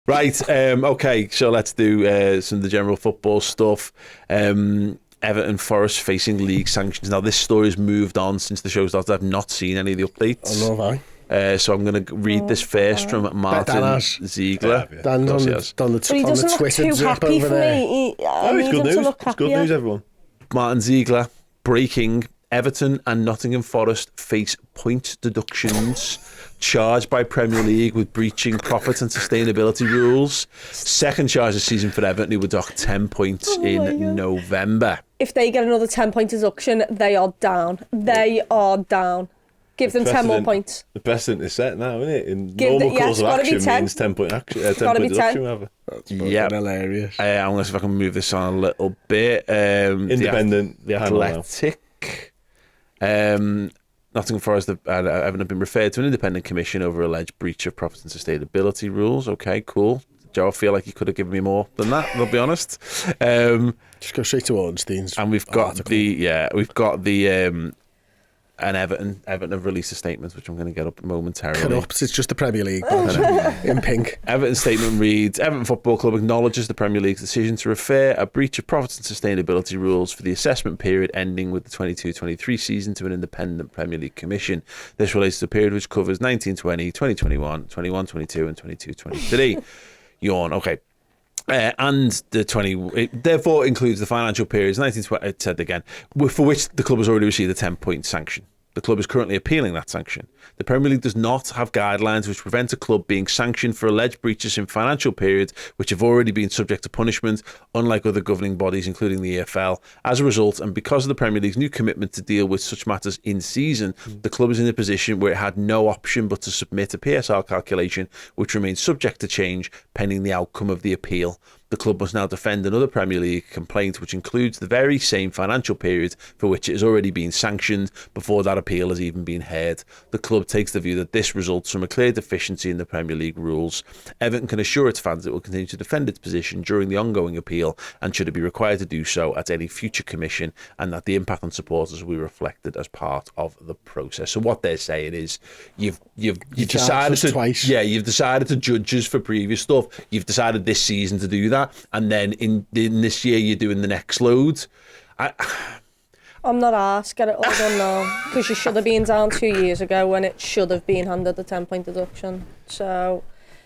Right, okay, so let's do some of the general football stuff. Everton Forest facing league sanctions. Now, this story's moved on since the show started. I've not seen any of the updates. Oh, no, so I'm going to read this first from Martin Ziegler. Dan's on the But he doesn't look too happy for me. I need him to look happier. It's good news, everyone. Martin Ziegler, breaking: Everton and Nottingham Forest face point deductions charged by Premier League with breaching profit and sustainability rules. Second charge this season for Everton, who were docked 10 points in November. If they get another 10-point deduction, they are down. They are down. Give them 10 more points. The precedent is set now, isn't it? In normal course of action means 10-point action. 10-point deduction, rather. That's hilarious. I'm going to see if I can move this on a little bit. Independent. The Athletic. Nottingham Forest and Everton have been referred to an independent commission over alleged breach of profit and sustainability rules. Okay, cool. Joe, I feel like you could have given me more than that, I'll be honest. Just go straight to Ornstein's. And we've got and Everton have released a statement, which I'm going to get up momentarily. Corrupt, it's just the Premier League in pink. Everton's statement reads: Everton Football Club acknowledges the Premier League's decision to refer a breach of profits and sustainability rules for the assessment period ending with the 22-23 season to an independent Premier League commission. This relates to the period which covers 19-20, 2021, 21-22 and 22-23. Yawn, okay. And the 20, it therefore includes the financial periods 1920, it said again, for which the club has already received a 10-point sanction. The club is currently appealing that sanction. The Premier League does not have guidelines which prevent a club being sanctioned for alleged breaches in financial periods which have already been subject to punishment, unlike other governing bodies, including the EFL. As a result, and because of the Premier League's new commitment to deal with such matters in season, the club is in a position where it had no option but to submit a PSR calculation, which remains subject to change pending the outcome of the appeal. The club must now defend another Premier League complaint, which includes the very same financial period for which it has already been sanctioned before that appeal has even been heard. The club takes the view that this results from a clear deficiency in the Premier League rules. Everton can assure its fans it will continue to defend its position during the ongoing appeal, and should it be required to do so at any future commission, and that the impact on supporters will be reflected as part of the process. So what they're saying is, you've decided to twice. Yeah, you've decided to judge us for previous stuff. You've decided this season to do that. And then in this year you're doing the next load. I'm not asked, get it all done now, because you should have been down 2 years ago when it should have been handed the 10-point deduction. So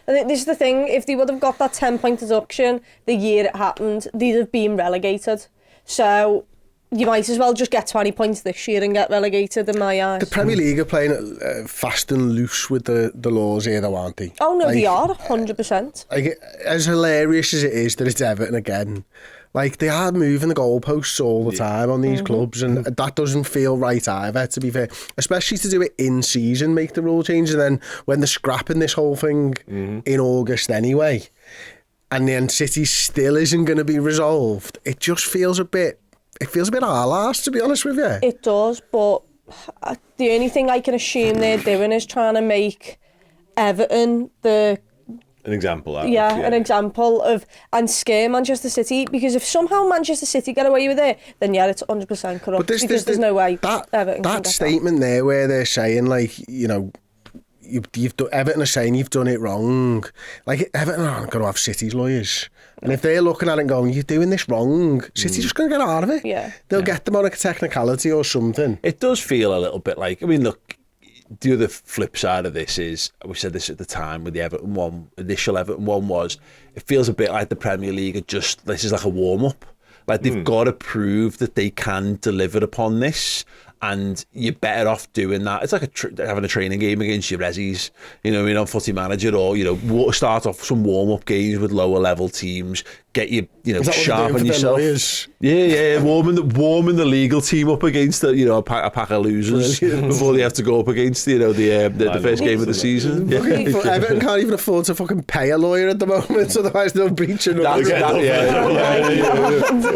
I think this is the thing, if they would have got that 10-point deduction the year it happened, they'd have been relegated. So you might as well just get 20 points this year and get relegated, in my eyes. The Premier League are playing fast and loose with the laws here, though, aren't they? Oh, no, they are, 100%. As hilarious as it is that it's Everton again, like, they are moving the goalposts all the time on these clubs, and that doesn't feel right either, to be fair. Especially to do it in season, make the rule change, and then when they're scrapping this whole thing in August anyway, and then City still isn't going to be resolved, it just feels a bit... It feels a bit our-arse, to be honest with you. It does, but the only thing I can assume they're doing is trying to make Everton an example of, and scare Manchester City, because if somehow Manchester City get away with it, then yeah, it's 100% corrupt, because there's no way Everton can get statement there where they're saying, like, you know, you've done, Everton are saying you've done it wrong. Like, Everton aren't going to have City's lawyers. And if they're looking at it and going, you're doing this wrong, City's just going to get out of it. Yeah. They'll get them on a technicality or something. It does feel a little bit like, I mean, look, the other flip side of this is, we said this at the time with the Everton one, initial Everton one was, it feels a bit like the Premier League are just, this is like a warm-up. Like, they've got to prove that they can deliver upon this. And you're better off doing that. It's like having a training game against your Rezzies, you know, on Footy Manager, or, you know, start off some warm-up games with lower level teams, get you, sharpen yourself. Yeah, warming the legal team up against a pack of losers before they have to go up against the first game of the season. Yeah. Everton can't even afford to fucking pay a lawyer at the moment, otherwise they'll breach it.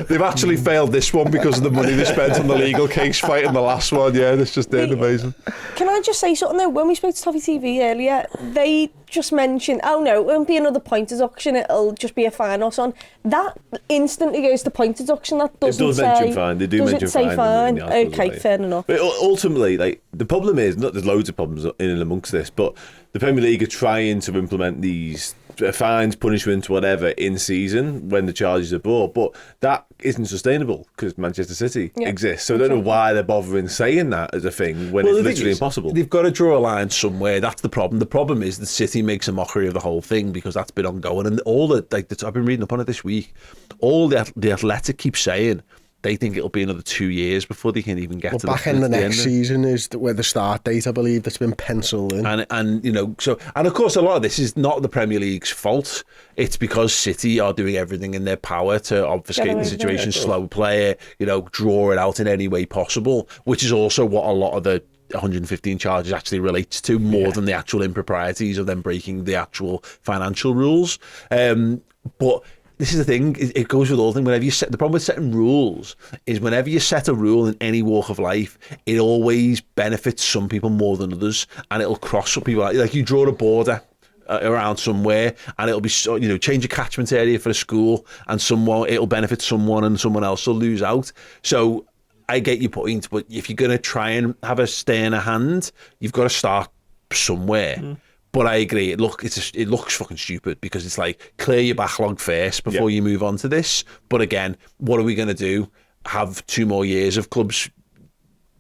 They've actually failed this one because of the money they spent on the legal case fighting the last one. Yeah, that's just dead amazing. Can I just say something though? When we spoke to Toffee TV earlier, they just mentioned, oh no, it won't be another point deduction, it'll just be a fine or something. That instantly goes to point deduction. That doesn't say... mention fine. They do mention fine. Does it say fine? Okay, fair enough. But ultimately, like, the problem is, there's loads of problems in and amongst this, but the Premier League are trying to implement these fines, punishments, whatever, in season when the charges are brought. But that isn't sustainable because Manchester City exists. So I don't know why they're bothering saying that as a thing when it's literally impossible. They've got to draw a line somewhere. That's the problem. The problem is the City makes a mockery of the whole thing because that's been ongoing. And all the I've been reading up on it this week. All the Athletic keep saying they think it'll be another 2 years before they can even get to back in the next season is where the start date, I believe, that's been penciled in. And you know, so, and of course a lot of this is not the Premier League's fault. It's because City are doing everything in their power to obfuscate the situation, slow play it, you know, draw it out in any way possible, which is also what a lot of the 115 charges actually relates to, more than the actual improprieties of them breaking the actual financial rules. But this is the thing, it goes with all things. Whenever you set, the problem with setting rules is whenever you set a rule in any walk of life, it always benefits some people more than others, and it'll cross some people. Like you draw a border around somewhere, and it'll be, you know, change a catchment area for a school, and it'll benefit someone, and someone else will lose out. So I get your point, but if you're going to try and have a stay in a hand, you've got to start somewhere. But I agree. It looks fucking stupid because it's like, clear your backlog first before you move on to this. But again, what are we going to do? Have 2 more years of clubs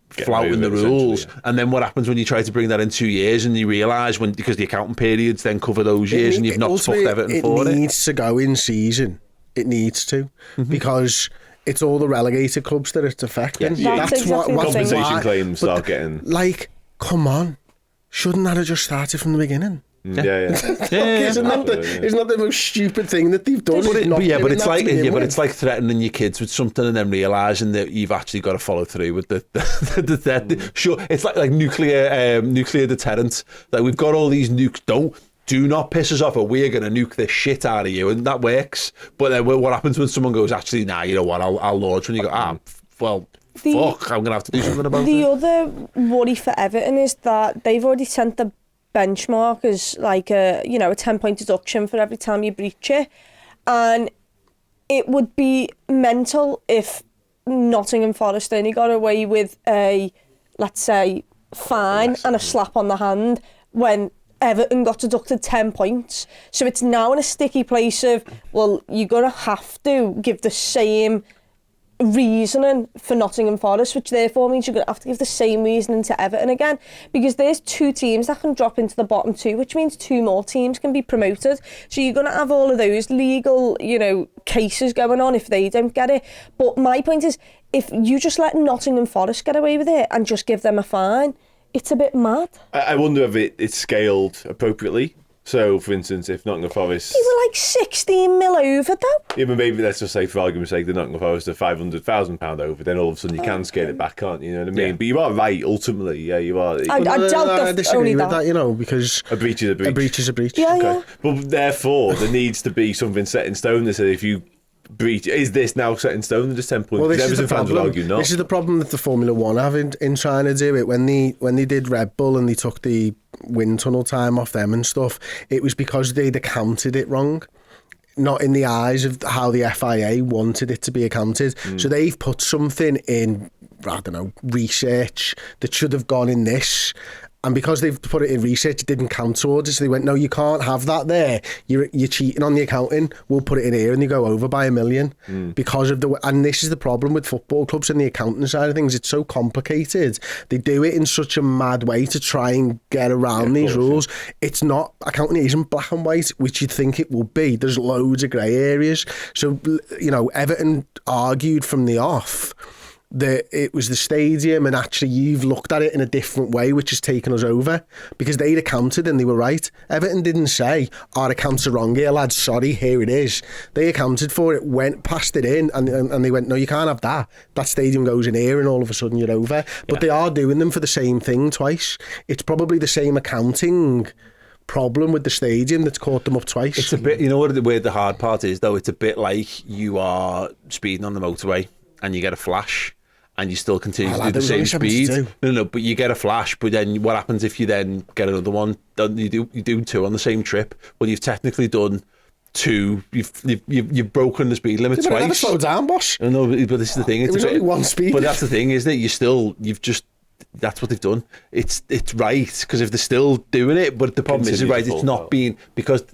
flouting the rules, and then what happens when you try to bring that in 2 years and you realise because the accounting periods then cover those years and you've not fucked Everton for it? It needs to go in season. It needs to because it's all the relegated clubs that it's affecting. That's exactly what compensation claims start getting. Like, come on. Shouldn't that have just started from the beginning? Isn't that the most stupid thing that they've done? But it's like threatening your kids with something and then realising that you've actually got to follow through with the sure, it's like nuclear deterrent. Like, we've got all these nukes. Do not piss us off, or we're going to nuke the shit out of you, and that works. But then what happens when someone goes, actually, nah, you know what? I'll launch. When you go, fuck, I'm going to have to do something about it. The other worry for Everton is that they've already sent the benchmark as like a 10-point deduction for every time you breach it. And it would be mental if Nottingham Forest only got away with a, let's say, fine and a slap on the hand when Everton got deducted 10 points. So it's now in a sticky place of, well, you're going to have to give the same reasoning for Nottingham Forest, which therefore means you're going to have to give the same reasoning to Everton again, because there's 2 teams that can drop into the bottom 2, which means 2 more teams can be promoted. So you're going to have all of those legal, cases going on if they don't get it. But my point is, if you just let Nottingham Forest get away with it and just give them a fine, it's a bit mad. I wonder if it's scaled appropriately. So, for instance, if Nottingham Forest... They were like 16 mil over, though. Yeah, but maybe let's just say, for argument's sake, the Nottingham Forest are £500,000 over, then all of a sudden you can scale it back, can't you? You know what I mean? Yeah. But you are right, ultimately. Yeah, you are. I disagree with that, because... A breach is a breach. A breach is a breach. Yeah, okay. But therefore, there needs to be something set in stone that says if you breach... Is this now set in stone and just 10 points? Well, because Everton fans would argue not. This is the problem that the Formula 1 have in trying to do it. When they did Red Bull and they took the wind tunnel time off them and stuff, it was because they'd accounted it wrong, not in the eyes of how the FIA wanted it to be accounted. So they've put something in, I don't know, research that should have gone in this, and because they've put it in research, it didn't count towards it. So they went, no, you can't have that there. You're cheating on the accounting. We'll put it in here, and they go over by $1 million because of and this is the problem with football clubs and the accounting side of things. It's so complicated. They do it in such a mad way to try and get around these rules. It's not, accounting isn't black and white, which you'd think it will be. There's loads of grey areas. So, Everton argued from the off that it was the stadium, and actually you've looked at it in a different way, which has taken us over, because they'd accounted and they were right. Everton didn't say, our accounts are wrong here, lads, sorry, here it is. They accounted for it, passed it in, and they went, no, you can't have that. That stadium goes in here and all of a sudden you're over. But they are doing them for the same thing twice. It's probably the same accounting problem with the stadium that's caught them up twice. It's a bit, where the hard part is, though, it's a bit like you are speeding on the motorway and you get a flash and you still continue to do the same speed. No, but you get a flash, but then what happens if you then get another one? You do 2 on the same trip. Well, you've technically done 2. You've broken the speed limit twice. Never slow down, boss. No, but this is the thing. It was only 1 speed. But that's the thing, isn't it? That's what they've done. It's right, because if they're still doing it, but the problem is, right, it's not being, because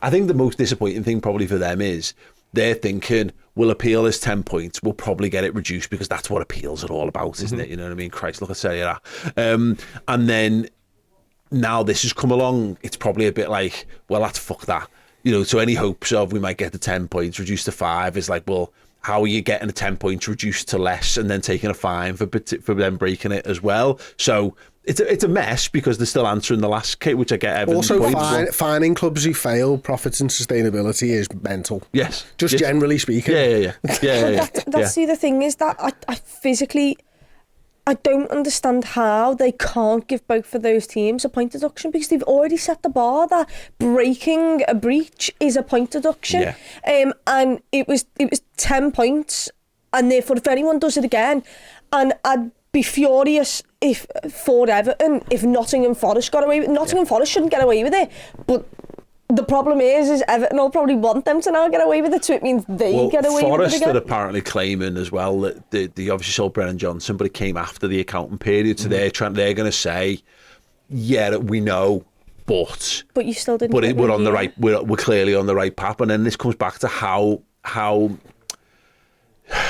I think the most disappointing thing probably for them is they're thinking, we'll appeal this 10 points, we'll probably get it reduced because that's what appeals are all about, isn't it? You know what I mean? Christ, look at Serie A. And then now this has come along, it's probably a bit like, well, that's fuck that. So any hopes of we might get the 10 points reduced to 5 is like, well, how are you getting the 10 points reduced to less and then taking a fine for them breaking it as well? So it's a mess because they're still answering the last kick, which I get Everton's also fining clubs who fail profits and sustainability is mental. Yes, just generally speaking. Yeah. That's the other thing is that I physically, I don't understand how they can't give both of those teams a point deduction because they've already set the bar that breaking a breach is a point deduction. And it was 10 points, and therefore if anyone does it again, and I'd be furious for Everton if Nottingham Forest got away with it. Nottingham Forest shouldn't get away with it, but the problem is Everton will probably want them to now get away with it, so it means they get away Forest with it again. are apparently claiming as well that they obviously sold Brennan Johnson, but it came after the accounting period, so they're going to say, yeah, we know, but you still didn't. But we're on the right. We're clearly on the right path, and then this comes back to how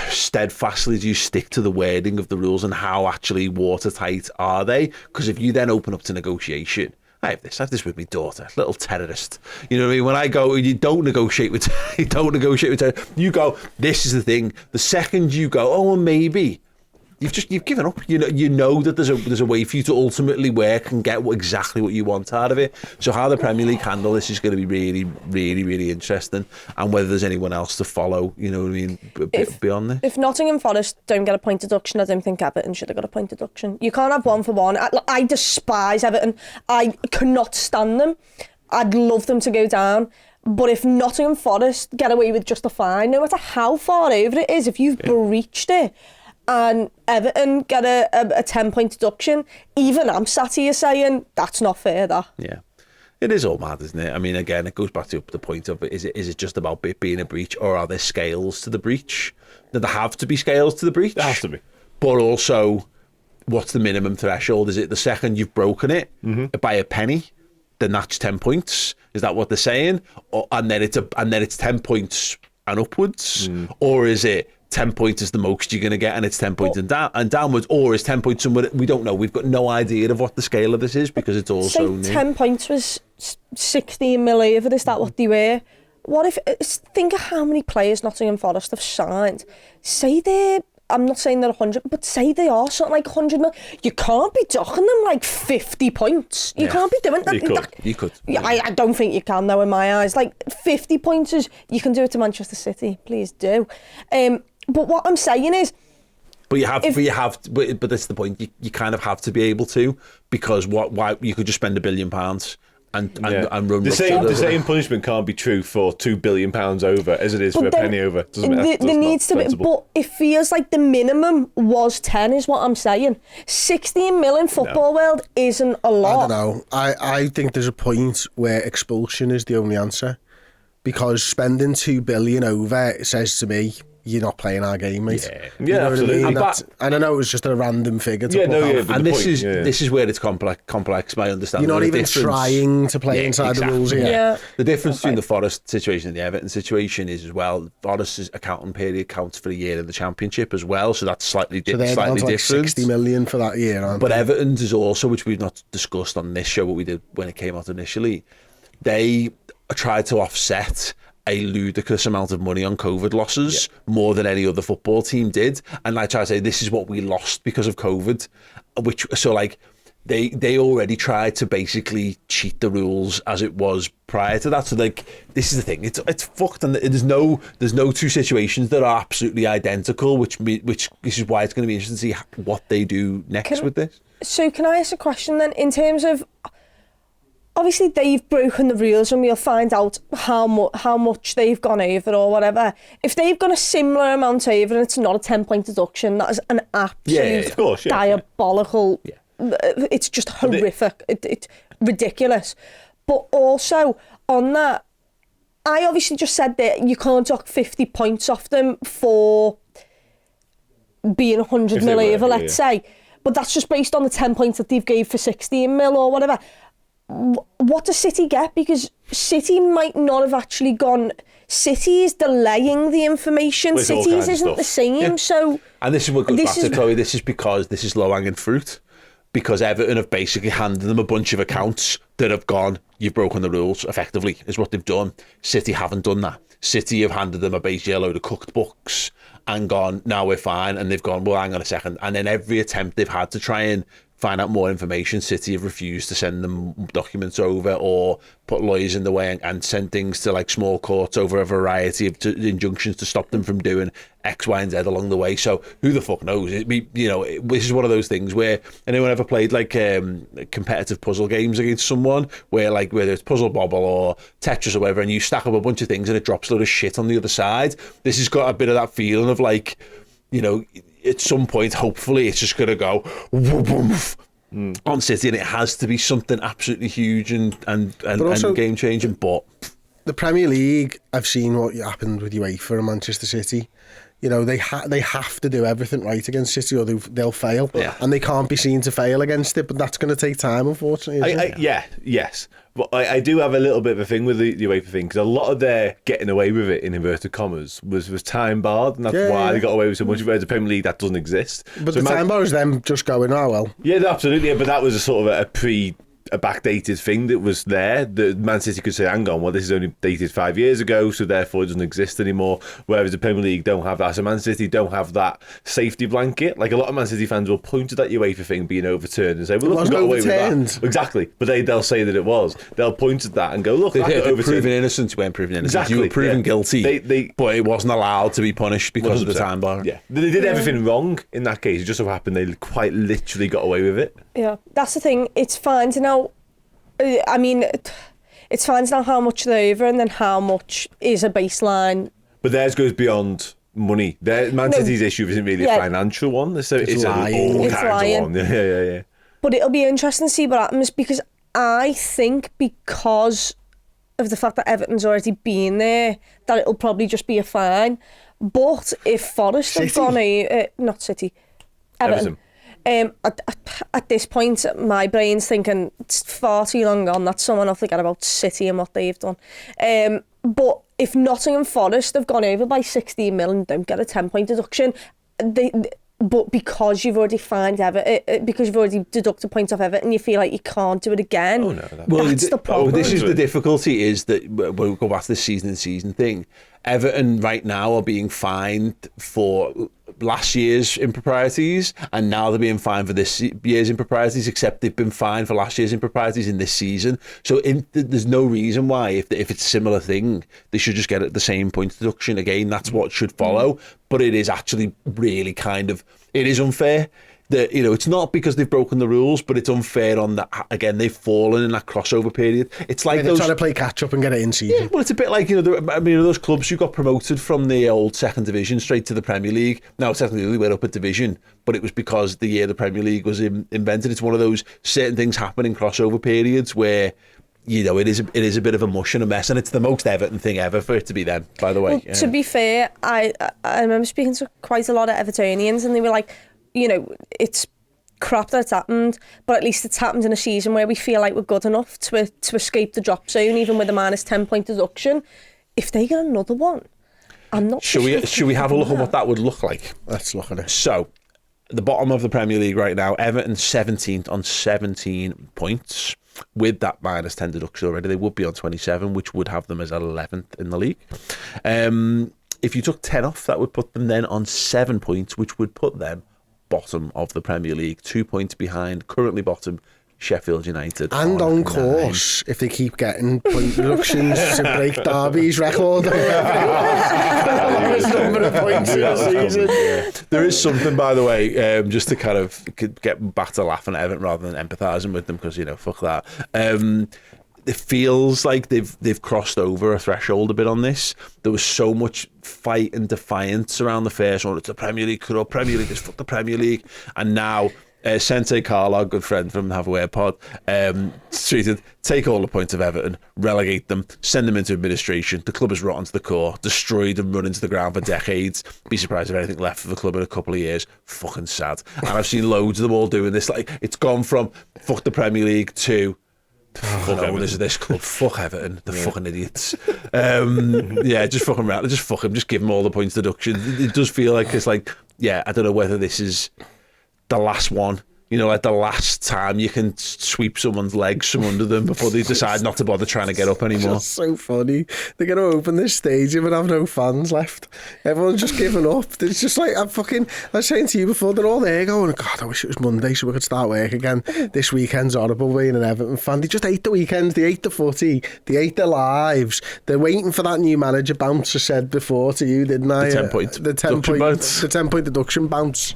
steadfastly do you stick to the wording of the rules and how actually watertight are they? Because if you then open up to negotiation, I have this with my daughter, little terrorist. You know what I mean? When I go, you don't negotiate with terrorists. You go, this is the thing. The second you go, oh, well, maybe, you've given up. You know that there's a way for you to ultimately work and get exactly what you want out of it. So how the Premier League handle this is going to be really, really, really interesting, and whether there's anyone else to follow. You know what I mean? Beyond this, if Nottingham Forest don't get a point deduction, I don't think Everton should have got a point deduction. You can't have one for one. I despise Everton. I cannot stand them. I'd love them to go down. But if Nottingham Forest get away with just a fine, no matter how far over it is, if you've breached it, and Everton get a 10-point deduction, even I'm sat here saying that's not fair, that. Yeah. It is all mad, isn't it? I mean, again, it goes back to the point of, is it just about it being a breach, or are there scales to the breach? Do there have to be scales to the breach? There has to be. But also, what's the minimum threshold? Is it the second you've broken it by a penny, then that's 10 points? Is that what they're saying? And then it's 10 points and upwards? Or is it 10 points is the most you're going to get and it's 10 points and downwards, or is 10 points somewhere? We don't know. We've got no idea of what the scale of this is because it's all so new. 10 points was 16 mil over. Is that what they were? What if, think of how many players Nottingham Forest have signed. Say I'm not saying they're 100, but say they are something like 100 mil. You can't be docking them like 50 points. You can't be doing that. You could. I don't think you can, though, in my eyes. Like 50 points is, you can do it to Manchester City. Please do. But what I'm saying is, but that's the point. You kind of have to be able to, because why you could just spend £1 billion and run the same punishment can't be true for £2 billion over as it is for a penny over. There needs to be, but it feels like the minimum was 10, is what I'm saying. 16 mil in football world isn't a lot. I don't know. I think there's a point where expulsion is the only answer, because spending $2 billion over says to me, you're not playing our game, mate. Yeah, absolutely. I mean? And I know it was just a random figure to and this is where it's complex. My understanding. You're not even trying to play inside the rules here. Yeah. The difference between the Forest situation and the Everton situation is, as well, Forest's accounting period counts for a year in the Championship as well, so that's slightly different. Like 60 million for that year, aren't but they? Everton's is also, which we've not discussed on this show, but we did when it came out initially. They tried to offset a ludicrous amount of money on COVID losses, more than any other football team did. And I try to say, this is what we lost because of COVID, they already tried to basically cheat the rules as it was prior to that. So this is the thing, it's fucked, and there's no two situations that are absolutely identical, which this is why it's going to be interesting to see what they do next with this. So can I ask a question then, in terms of, obviously they've broken the rules and we'll find out how much they've gone over or whatever. If they've gone a similar amount over and it's not a 10-point deduction, that is an absolute diabolical... Yeah. It's just horrific. It's ridiculous. But also, on that, I obviously just said that you can't dock 50 points off them for being 100 mil over, let's say. But that's just based on the 10 points that they've gave for 16 mil or whatever. what does City get? Because City might not have actually gone. City is delaying the information. With all City's kinds of isn't stuff. the same. Yeah. So, And this is what goes This back is- to Chloe. This is because this is low-hanging fruit. Because Everton have basically handed them a bunch of accounts that have gone, you've broken the rules, effectively, is what they've done. City haven't done that. City have handed them basically a load of cooked books and gone, now we're fine. And they've gone, well, hang on a second. And then every attempt they've had to try and find out more information, City have refused to send them documents over or put lawyers in the way and send things to like small courts over a variety of injunctions to stop them from doing X, Y, and Z along the way. So who the fuck knows? This is one of those things where anyone ever played like competitive puzzle games against someone where like whether it's Puzzle Bobble or Tetris or whatever, and you stack up a bunch of things and it drops a load of shit on the other side. This has got a bit of that feeling of like, at some point, hopefully, it's just going to go on City, and it has to be something absolutely huge and also, game changing. But the Premier League, I've seen what happened with UEFA and Manchester City. They have to do everything right against City or they'll fail. Yeah. And they can't be seen to fail against it, but that's going to take time, unfortunately. Isn't it? Yes. But I do have a little bit of a thing with the UEFA thing, because a lot of their getting away with it, in inverted commas, was time barred, and that's why they got away with so much. Whereas the Premier League, that doesn't exist. But so the time bar is them just going, oh, well. Yeah, absolutely. Yeah, but that was a sort of a backdated thing that was there. The Man City could say, hang on, well, this is only dated 5 years ago, so therefore it doesn't exist anymore. Whereas the Premier League don't have that. So Man City don't have that safety blanket. Like a lot of Man City fans will point to that UEFA thing being overturned and say, well, look, we got away with that. Exactly. But they'll say that it was. They'll point at that and go, look, they that got overturned. proven innocent, you weren't proven innocent. Exactly. You were proven guilty, but it wasn't allowed to be punished because of the 100%. time bar. Yeah, they did everything wrong in that case. It just so happened they quite literally got away with it. yeah, that's the thing. It's fine to know. I mean, it's fine to know how much they're over and then how much is a baseline. But theirs goes beyond money. Man City's issue isn't really a financial one. It's lying. all It's kinds lying. of one. Yeah. But it'll be interesting to see what happens, because I think because of the fact that Everton's already been there, that it'll probably just be a fine. But if Forest have gone not City, Everton. At this point, my brain's thinking it's far too long gone. That's someone I'll forget about City and what they've done. But if Nottingham Forest have gone over by 16 mil and don't get a 10-point deduction, but because you've already fined Everton, because you've already deducted points off Everton, you feel like you can't do it again. Oh no, that's the problem. This is the difficulty, is that we'll go back to the season thing. Everton right now are being fined for last year's improprieties, and now they're being fined for this year's improprieties, except they've been fined for last year's improprieties in this season. So there's no reason why, if it's a similar thing, they should just get the same points deduction again. That's what should follow. But it is actually really it is unfair. That it's not because they've broken the rules, but it's unfair on that. Again, they've fallen in that crossover period. It's like they're trying to play catch up and get it in season. Yeah, well, it's a bit like those clubs who got promoted from the old second division straight to the Premier League. Now technically they went up a division, but it was because the year the Premier League was invented. It's one of those certain things happen in crossover periods where it is a bit of a mush and a mess, and it's the most Everton thing ever for it to be them. By the way, to be fair, I remember speaking to quite a lot of Evertonians, and they were like, it's crap that it's happened, but at least it's happened in a season where we feel like we're good enough to escape the drop zone, even with a minus 10-point deduction. If they get another one, I'm not sure. Should we have a look at what that would look like? Let's look at it. So, the bottom of the Premier League right now, Everton 17th on 17 points. With that minus 10 deduction already, they would be on 27, which would have them as 11th in the league. If you took 10 off, that would put them then on 7 points, which would put them bottom of the Premier League, 2 points behind currently bottom Sheffield United. And on course, if they keep getting point reductions, to break Derby's record. Number of points in a season. There is something, by the way, just to kind of get back to laughing at Everton rather than empathising with them, because fuck that. It feels like they've crossed over a threshold a bit on this. There was so much fight and defiance around the first one. It's the Premier League corrupt, Premier League, fuck the Premier League. And now Sensei Carlo, good friend from Have a Word Pod, tweeted, take all the points of Everton, relegate them, send them into administration. The club is rotten to the core, destroyed and run into the ground for decades. Be surprised if anything left for the club in a couple of years. Fucking sad. And I've seen loads of them all doing this. Like, it's gone from fuck the Premier League to Fuck owners of this club. Fuck Everton. The fucking idiots. Yeah, just fucking around. Just fuck him. Just give him all the points deduction. It does feel like it's like, yeah, I don't know whether this is the last one. You know, like the last time you can sweep someone's legs from under them before they decide not to bother trying to get up anymore. It's so funny. They're going to open this stadium and have no fans left. Everyone's just given up. It's just like, I was saying to you before, they're all there going, God, I wish it was Monday so we could start work again. This weekend's horrible being an Everton fan. They just ate the weekends. They ate the footy. They ate their lives. They're waiting for that new manager bounce I said before to you, didn't I? The 10-point bounce. The 10-point deduction bounce.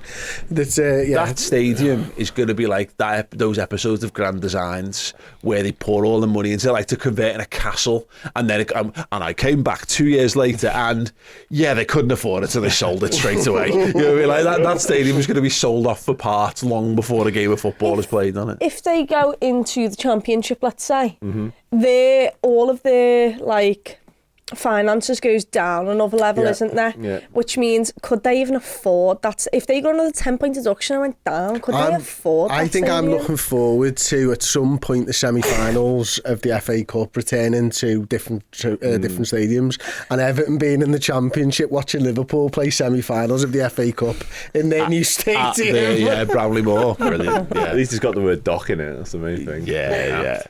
That's, yeah. That stadium is going to be like those episodes of Grand Designs where they pour all the money into, like, to convert in a castle, and then and I came back 2 years later and yeah, they couldn't afford it, so they sold it straight away. You know what I mean? Like that stadium is going to be sold off for parts long before a game of football is played on it. If they go into the Championship, let's say, all of their like finances goes down another level, isn't there? Yeah. Which means, could they even afford that? If they got another 10-point deduction and went down, could they afford that? I think I'm stadium? looking forward to, at some point, the semi-finals of the FA Cup returning to different stadiums, and Everton being in the Championship watching Liverpool play semi-finals of the FA Cup in their new stadium. Yeah, Bramley Moore. Brilliant. Yeah. At least it's got the word dock in it. That's the main thing. Yeah.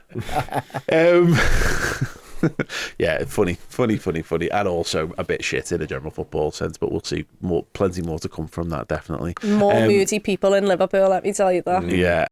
Yeah, funny, and also a bit shit in a general football sense, but we'll see plenty more to come from that, definitely. More moody people in Liverpool, let me tell you that. Yeah.